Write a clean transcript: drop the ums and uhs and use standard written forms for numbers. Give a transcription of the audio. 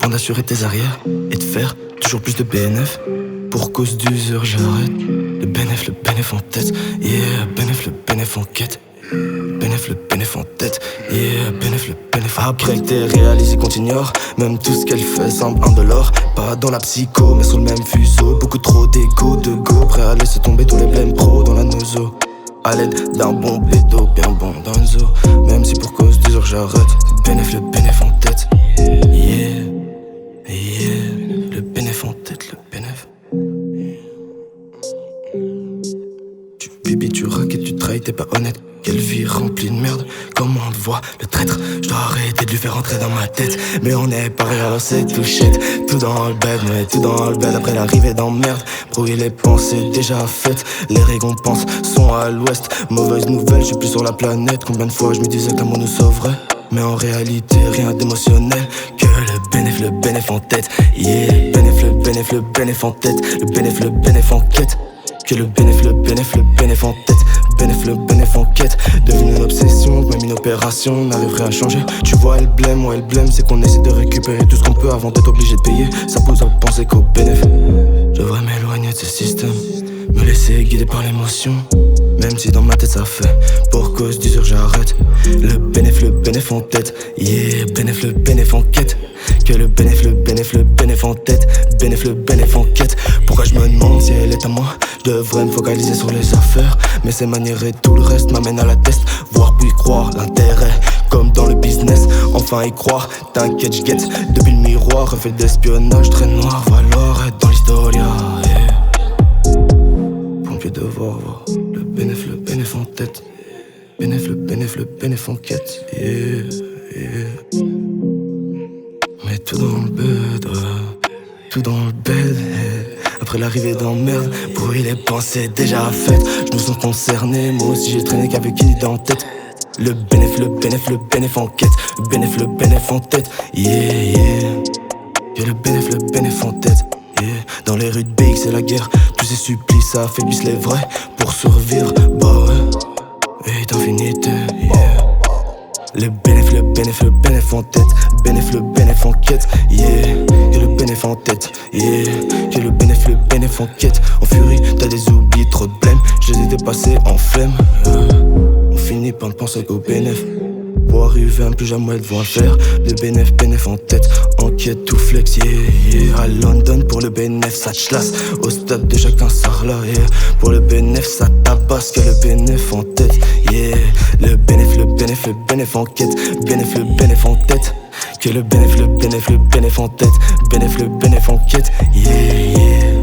temps d'assurer tes arrières et de faire toujours plus de BNF. Pour cause d'usure j'arrête. Le bénéf en tête. Yeah, le bénéf en quête. Le bénéf en tête. Yeah, le bénéf en quête. Après que t'es réalisé qu'on t'ignore, même tout ce qu'elle fait semble indolore. Pas dans la psycho mais sur le même fuseau. Beaucoup trop d'égo, de go, prêt à laisser tomber tous les blèmes pro dans la nozo. À l'aide d'un bon bédo, bien bon dans le zoo. Même si pour cause d'usure j'arrête. Le bénéf en tête. Yeah, yeah, le bénéf en tête, le bénéf. Tu bibis, tu raques, tu trahis, t'es pas honnête. Quelle vie remplie de merde, comment on te voit, le traître. Je dois arrêter de lui faire rentrer dans ma tête. Mais on est pareil, alors c'est tout shit. Tout dans le bed, mais tout dans le bed. Après l'arrivée d'emmerde, brouiller les pensées déjà faites. Les récompenses sont à l'ouest. Mauvaise nouvelle, je suis plus sur la planète. Combien de fois je me disais que l'amour nous sauverait, mais en réalité rien d'émotionnel. Que le bénéf en tête. Yeah, le bénéf en tête. Le bénéf en quête. Que le bénéf en tête. Le bénéf en quête. Devenu une obsession, même une opération n'arriverait à changer. Tu vois elle blême, c'est qu'on essaie de récupérer tout ce qu'on peut avant d'être obligé de payer. Ça pousse à penser qu'au bénéf. Je devrais m'éloigner de ce système, me laisser guider par l'émotion. Même si dans ma tête ça fait, pour cause d'usure j'arrête. Le bénéf en tête. Yeah, le bénéf en quête. Que le bénéf en tête. Le bénéf en quête. Pourquoi je me demande si elle est à moi? Je devrais me focaliser sur les affaires, mais ces manières et tout le reste m'amènent à la test. Voir puis croire, l'intérêt, comme dans le business. Enfin y croire, t'inquiète j'guette. Depuis le miroir, refait d'espionnage très noir. Valoir être dans l'historia, yeah. Pompier de voir le bénéf en tête. Le bénéf en quête, yeah, yeah. Mais tout dans le bed, tout dans le bed, yeah. Après l'arrivée d'emmerde, brouiller les pensées déjà faites. Je me sens concerné, moi aussi j'ai traîné qu'avec une idée en tête. Le bénéf en quête. Le bénéf en tête, yeah, yeah. Y'a le bénéf en tête, yeah. Dans les rues de BX c'est la guerre. Tous ces supplices ça affaiblisse les vrais. Pour survivre, bah ouais. Et d'infinité, yeah. Le bénéf en tête. Le bénéf en quête, yeah. Et le bénéf en tête, yeah. Que le bénéf en quête. En furie, t'as des oublis, trop de blême. Je les ai dépassés en flemme, On finit par ne penser qu'au bénéf. Pour arriver à ne plus jamais devant faire. Le bénéf en tête. En quête tout flex, yeah, yeah. À London pour le bénéf ça chlasse. Au stade de chacun sarla, yeah. Pour le bénéf ça tabasse. Que le bénéf en tête, yeah. Le bénéf en quête. Le bénéf en tête. Que le bénéf en tête. Le bénéf en quête, yeah, yeah.